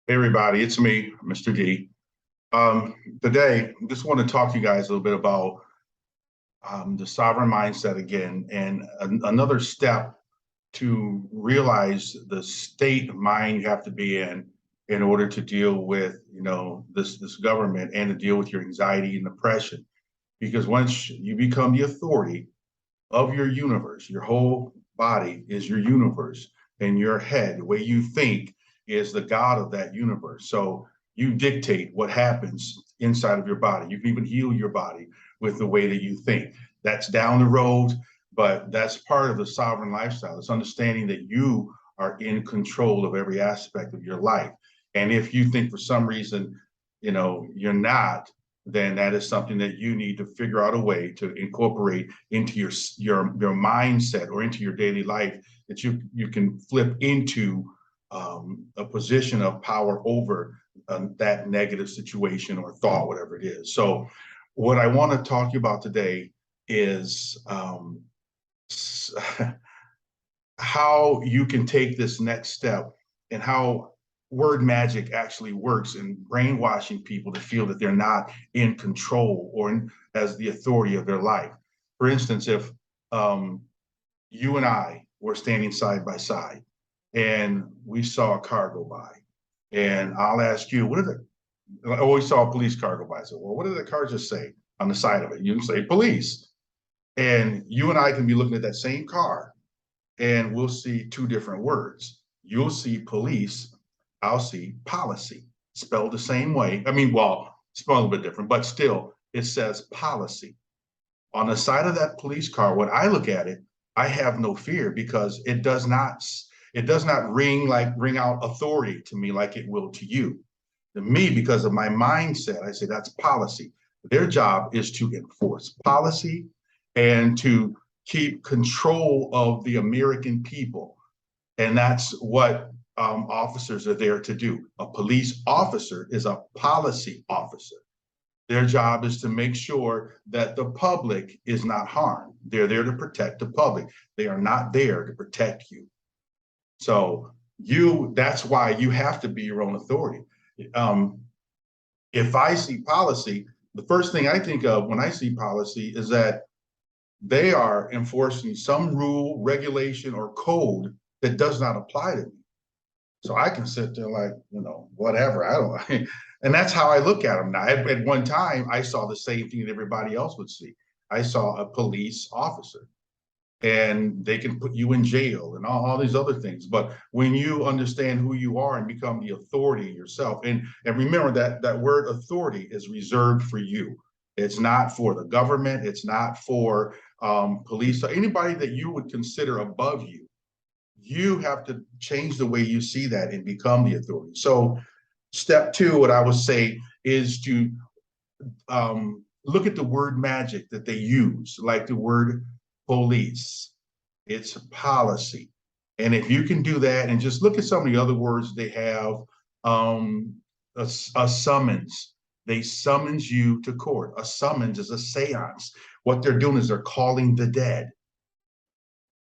Hey everybody, it's me, Mr. D. Today, I just want to talk to you guys a little bit about the sovereign mindset again, and another step to realize the state of mind you have to be in order to deal with, this government and to deal with your anxiety and depression. Because once you become the authority of your universe, your whole body is your universe, and your head, the way you think, is the God of that universe. So you dictate what happens inside of your body. You can even heal your body with the way that you think. That's down the road, but that's part of the sovereign lifestyle. It's understanding that you are in control of every aspect of your life. And if you think for some reason, you're not, then that is something that you need to figure out a way to incorporate into your mindset or into your daily life, that you can flip into a position of power over that negative situation or thought, whatever it is. So, what I want to talk to you about today is how you can take this next step and how word magic actually works in brainwashing people to feel that they're not in control or as the authority of their life. For instance, if um, you and I were standing side by side and we saw a car go by, and I'll ask you, what did I always saw a police car go by? I said, well, what did the car just say on the side of it? You can say police. And you and I can be looking at that same car and we'll see two different words. You'll see police, I'll see policy, spelled the same way. I mean, well, spelled a little bit different, but still, it says policy. On the side of that police car, when I look at it, I have no fear because it does not ring out authority to me like it will to you. To me, because of my mindset, I say that's policy. Their job is to enforce policy and to keep control of the American people. And that's what officers are there to do. A police officer is a policy officer. Their job is to make sure that the public is not harmed. They're there to protect the public. They are not there to protect you. So that's why you have to be your own authority. Um, if I see policy, the first thing I think of when I see policy is that they are enforcing some rule, regulation, or code that does not apply to me. So I can sit there like, whatever. I don't, and that's how I look at them now. At one time, I saw the same thing that everybody else would see. I saw a police officer, and they can put you in jail and all these other things. But when you understand who you are and become the authority yourself, and remember that word authority is reserved for you. It's not for the government. It's not for police or anybody that you would consider above you. You have to change the way you see that and become the authority. So, step two, what I would say is to look at the word magic that they use, like the word police. It's policy. And if you can do that and just look at some of the other words they have, a summons. They summons you to court. A summons is a seance. What they're doing is they're calling the dead.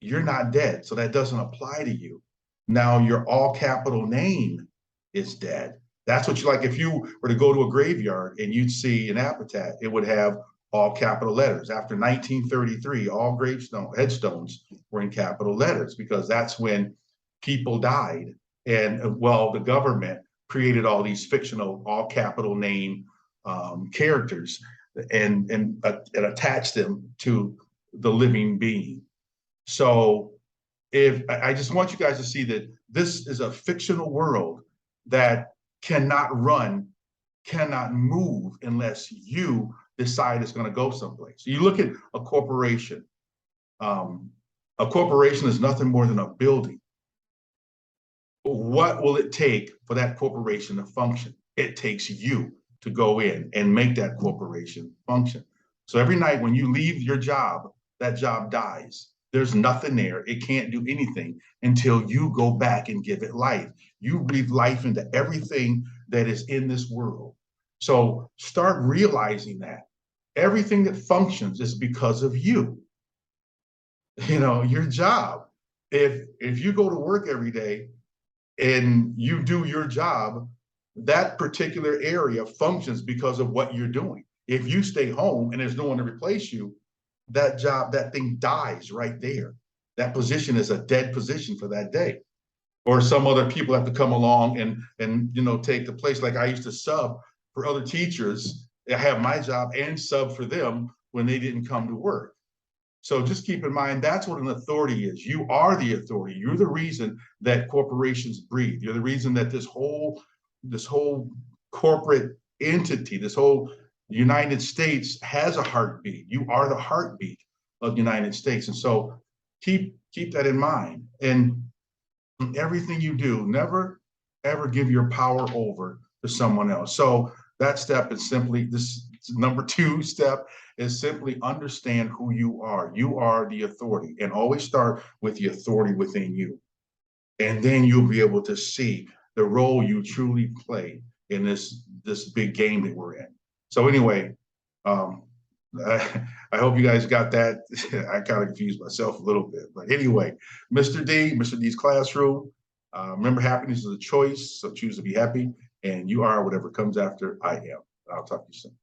You're not dead, so that doesn't apply to you. Now, your all capital name is dead. That's what you like. If you were to go to a graveyard and you'd see an epitaph, it would have all capital letters. After 1933, all headstones were in capital letters because that's when people died. And well, the government created all these fictional all capital name characters and attached them to the living being. So if I just want you guys to see that this is a fictional world that cannot run, cannot move unless you decide it's going to go someplace. So you look at a corporation. A corporation is nothing more than a building. What will it take for that corporation to function? It takes you to go in and make that corporation function. So every night when you leave your job, that job dies. There's nothing there. It can't do anything until you go back and give it life. You breathe life into everything that is in this world. So start realizing that everything that functions is because of you. Your job. If you go to work every day and you do your job, that particular area functions because of what you're doing. If you stay home and there's no one to replace you, that job, that thing dies right there. That position is a dead position for that day. Or some other people have to come along and take the place. Like I used to sub for other teachers. I have my job and sub for them when they didn't come to work. So just keep in mind, that's what an authority is. You are the authority. You're the reason that corporations breathe. You're the reason that this whole corporate entity, this whole United States has a heartbeat. You are the heartbeat of the United States. And so keep that in mind. And everything you do, never ever give your power over to someone else. So that step is simply this. Number two step is simply understand who you are. You are the authority, and always start with the authority within you. And then you'll be able to see the role you truly play in this big game that we're in. So anyway, um, I hope you guys got that. I kind of confused myself a little bit, but anyway, Mr. D's classroom. Remember, happiness is a choice, so choose to be happy, and you are whatever comes after I am. I'll talk to you soon.